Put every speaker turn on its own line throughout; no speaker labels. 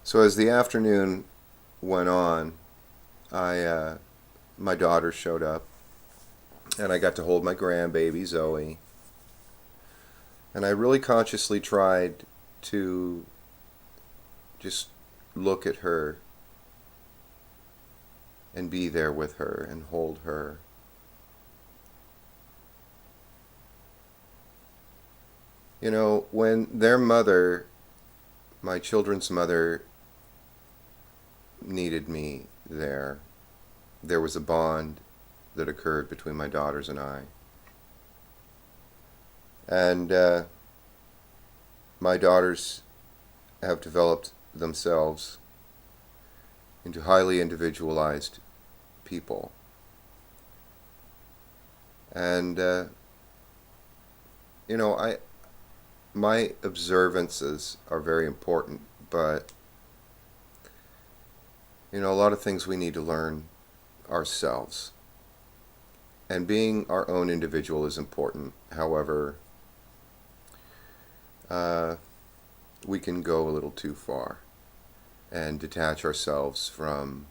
So as the afternoon went on, I my daughter showed up, and I got to hold my grandbaby Zoe, and I really consciously tried to just look at her and be there with her and hold her. You know, when their mother, my children's mother, needed me there was a bond that occurred between my daughters and I. And my daughters have developed themselves into highly individualized people. And, you know, my observances are very important, but, you know, a lot of things we need to learn ourselves. And being our own individual is important. However, uh, we can go a little too far and detach ourselves from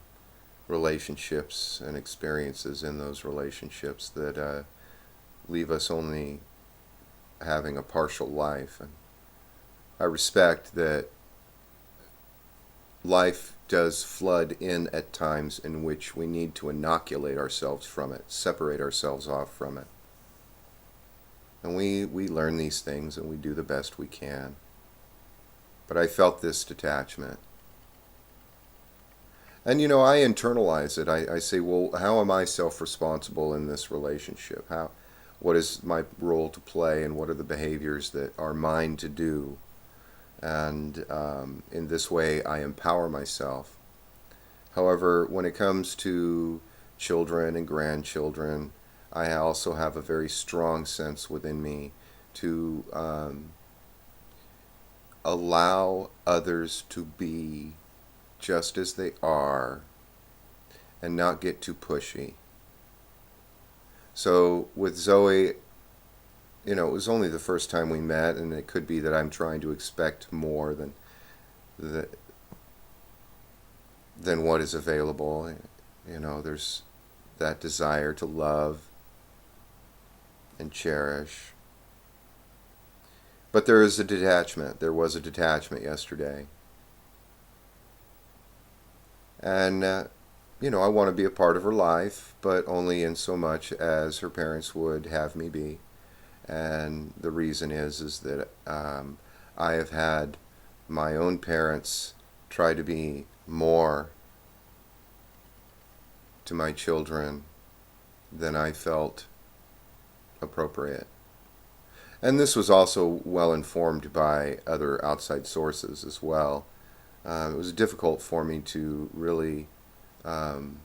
relationships and experiences in those relationships that leave us only having a partial life. And I respect that life does flood in at times in which we need to inoculate ourselves from it, separate ourselves off from it. And we learn these things and we do the best we can. But I felt this detachment. And you know, I internalize it. I say, well, how am I self-responsible in this relationship? What is my role to play, and what are the behaviors that are mine to do? And in this way, I empower myself. However, when it comes to children and grandchildren, I also have a very strong sense within me to allow others to be just as they are and not get too pushy. So with Zoe, you know, it was only the first time we met, and it could be that I'm trying to expect more the, than what is available. You know, there's that desire to love and cherish. But there is a detachment. There was a detachment yesterday. And, you know, I want to be a part of her life, but only in so much as her parents would have me be. And the reason is that I have had my own parents try to be more to my children than I felt appropriate. And this was also well informed by other outside sources as well. It was difficult for me to really um,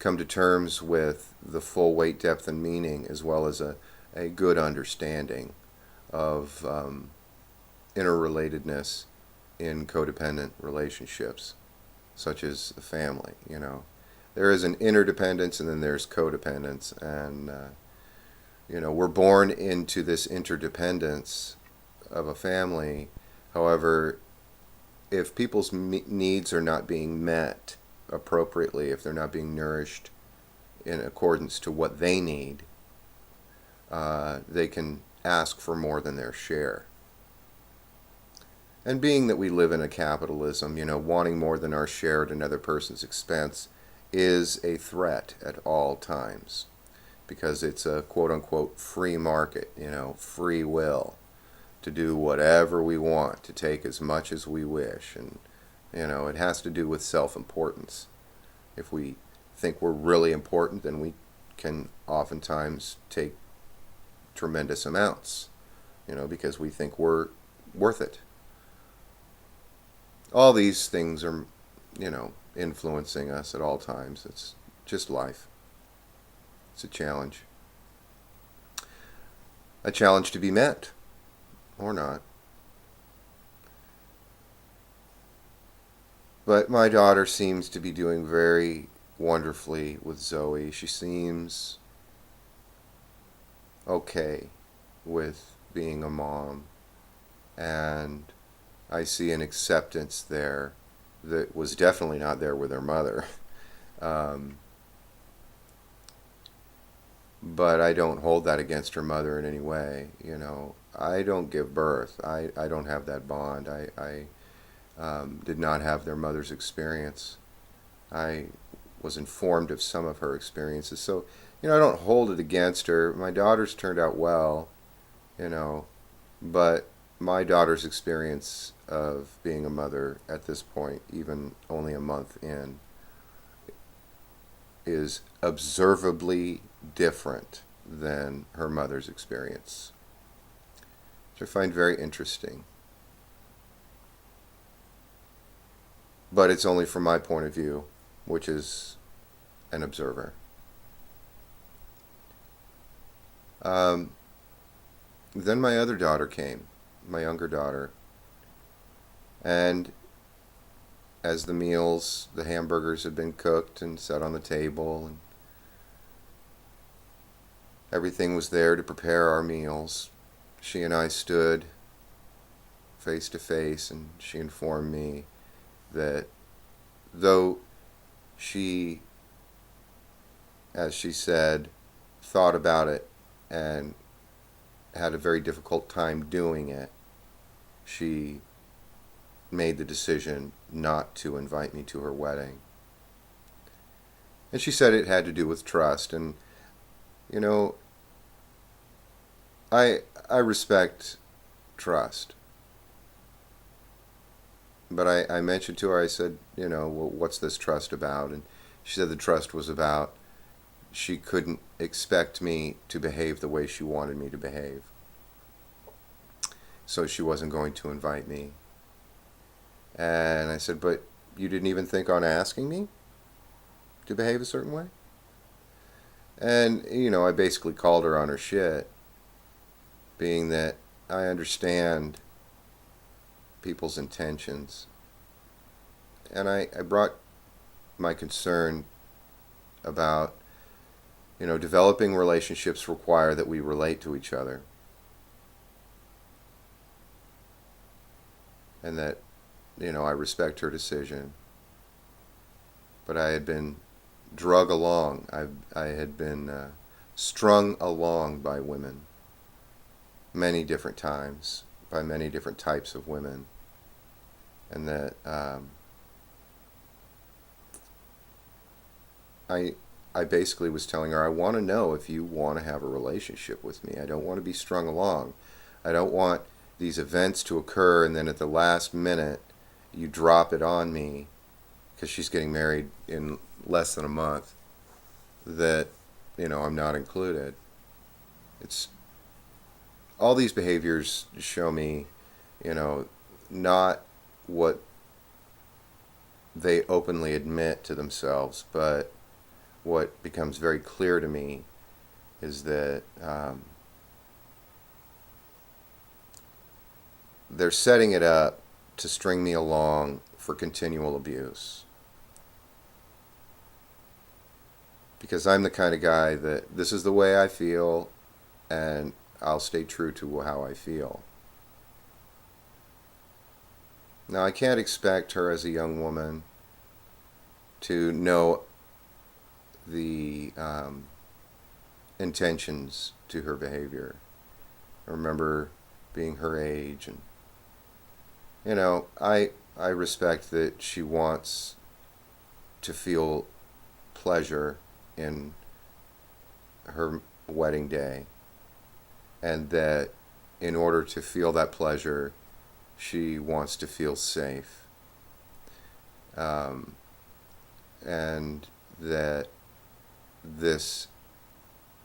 come to terms with the full weight, depth, and meaning, as well as a good understanding of interrelatedness in codependent relationships, such as a family. You know, there is an interdependence, and then there's codependence, and you know, we're born into this interdependence of a family. However, if people's needs are not being met appropriately, if they're not being nourished in accordance to what they need, they can ask for more than their share. And being that we live in a capitalism, you know, wanting more than our share at another person's expense is a threat at all times, because it's a quote-unquote free market, you know, free will to do whatever we want, to take as much as we wish. And, you know, it has to do with self-importance. If we think we're really important, then we can oftentimes take tremendous amounts, you know, because we think we're worth it. All these things are, you know, influencing us at all times. It's just life. It's a challenge. A challenge to be met, or not. But my daughter seems to be doing very wonderfully with Zoe. She seems okay with being a mom. And I see an acceptance there that was definitely not there with her mother. Um, but I don't hold that against her mother in any way. You know, I don't give birth. I don't have that bond. I did not have their mother's experience. I was informed of some of her experiences. So, you know, I don't hold it against her. My daughter's turned out well, you know, but my daughter's experience of being a mother at this point, even only a month in, is observably different than her mother's experience, which I find very interesting. But it's only from my point of view, which is an observer. Um, then my other daughter came, my younger daughter, and as the hamburgers had been cooked and set on the table, and everything was there to prepare our meals, she and I stood face to face, and she informed me that though she, as she said, thought about it and had a very difficult time doing it, she made the decision not to invite me to her wedding. And she said it had to do with trust. And, you know, I respect trust. But I mentioned to her, I said, you know, well, what's this trust about? And she said the trust was about she couldn't expect me to behave the way she wanted me to behave. So she wasn't going to invite me. And I said, but you didn't even think on asking me to behave a certain way? And, you know, I basically called her on her shit, being that I understand people's intentions. And I brought my concern about, you know, developing relationships require that we relate to each other. And that, you know, I respect her decision. But I had been drug along. I had been strung along by women many different times, by many different types of women. And that I basically was telling her, I want to know if you want to have a relationship with me. I don't want to be strung along. I don't want these events to occur and then at the last minute you drop it on me, because she's getting married in less than a month, that, you know, I'm not included. It's all these behaviors show me, you know, not what they openly admit to themselves, but what becomes very clear to me is that they're setting it up to string me along for continual abuse. Because I'm the kind of guy that this is the way I feel, and I'll stay true to how I feel. Now, I can't expect her as a young woman to know the intentions to her behavior. I remember being her age, and, you know, I respect that she wants to feel pleasure in her wedding day, and that in order to feel that pleasure, she wants to feel safe, and that this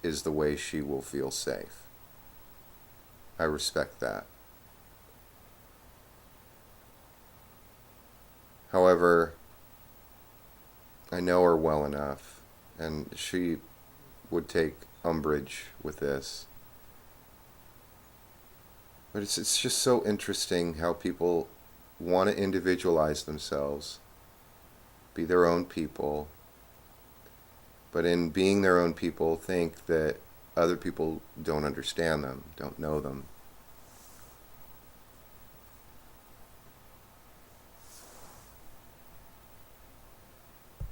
is the way she will feel safe. I respect that. However, I know her well enough, and she would take umbrage with this. But it's just so interesting how people want to individualize themselves, be their own people, but in being their own people think that other people don't understand them, don't know them,